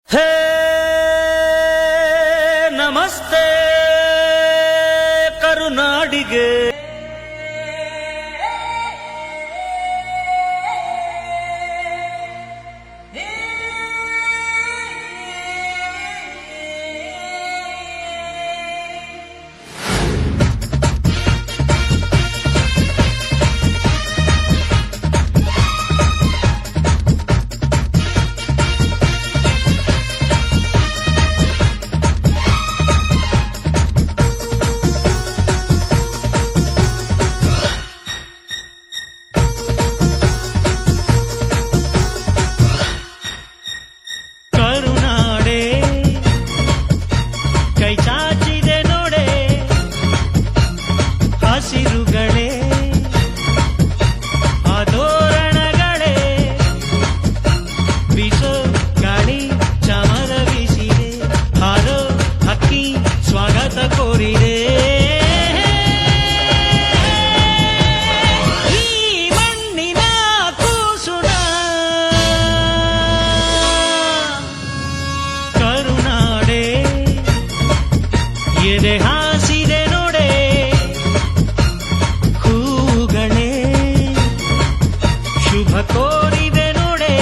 ಹೇ ನಮಸ್ತೆ ಕರುನಾಡಿಗೆ. ಕೈ ಚಾಚಿದೆ ನೋಡೆ ಹಸಿರುಗಳೇ ಆದೋರಣಗಳೇ ಬೀಸೋ ಗಾಳಿ ಚಮರ ಬೀಸಿದೆ ಹಾರೋ ಹಕ್ಕಿ ಸ್ವಾಗತ ಕೋರಿದೆ. ಈ ಮಣ್ಣಿನ ಕೂಸುನ ಕರುನಾಡೆ ಎದೆ ಹಾಸಿದೆ ನೋಡೆ ಹೂಗಳೇ ಶುಭ ಕೋರಿದೆ ನೋಡೆ.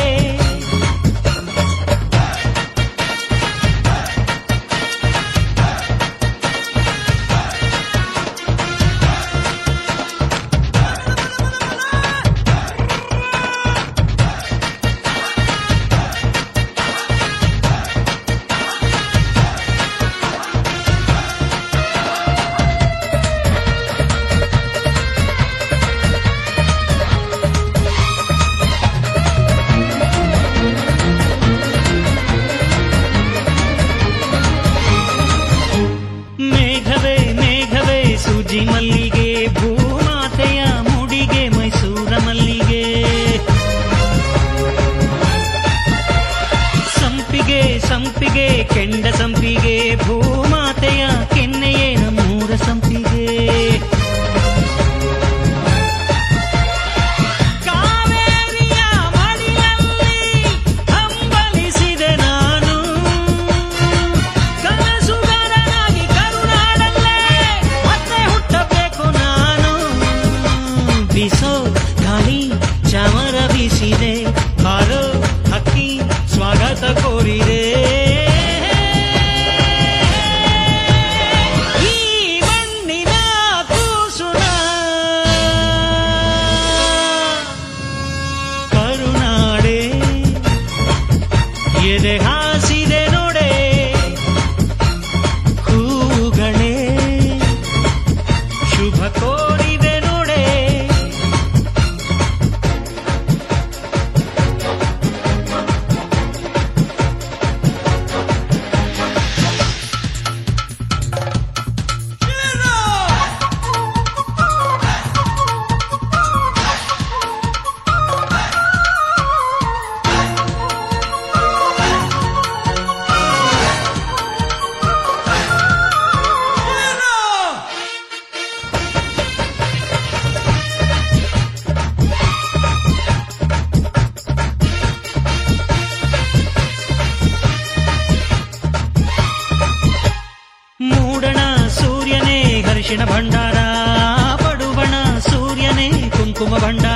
ಸೂಜಿ ಮಲ್ಲಿಗೆ ಭೂಮಾತೆಯ ಮುಡಿಗೆ ಮೈಸೂರ ಮಲ್ಲಿಗೆ ಸಂಪಿಗೆ ಸಂಪಿಗೆ ಕೆಂಡ ಸಂಪಿಗೆ ಭೂಮಾತೆಯ ಕೆನ್ನೆಯೇ ನಮ್ಮೂರ ಸಂಪಿಗೆ. ಕಾವೇರಿಯ ಮಡಿಲಲ್ಲಿ ಹಂಬಲಿಸಿದೆ ನಾನು ಕನಸುಗಾರನಾಗಿ ಕರುನಾಡಲ್ಲೇ ಹುಟ್ಟಬೇಕು ನಾನು. ಬೀಸೋ ಗಾಳಿ ಚಮರ ಬೀಸಿದೆ ಹಾರೋ ಹಕ್ಕಿ ಸ್ವಾಗತ ಕೋರಿದೆ. ಈ ಮಣ್ಣಿನ ಕೂಸುನ ಕರುನಾಡೆ ಎದೆ ಹಾಸಿದೆ ನೋಡೆ ಹೂಗಳೇ ಶುಭ ಕೋರಿದೆ ನೋಡೆ. ಮೂಡಣ ಸೂರ್ಯನೇ ಹರ್ಷಿಣ ಭಂಡಾರ ಪಡುವಣ ಸೂರ್ಯನೇ ಕುಂಕುಮ ಭಂಡಾರ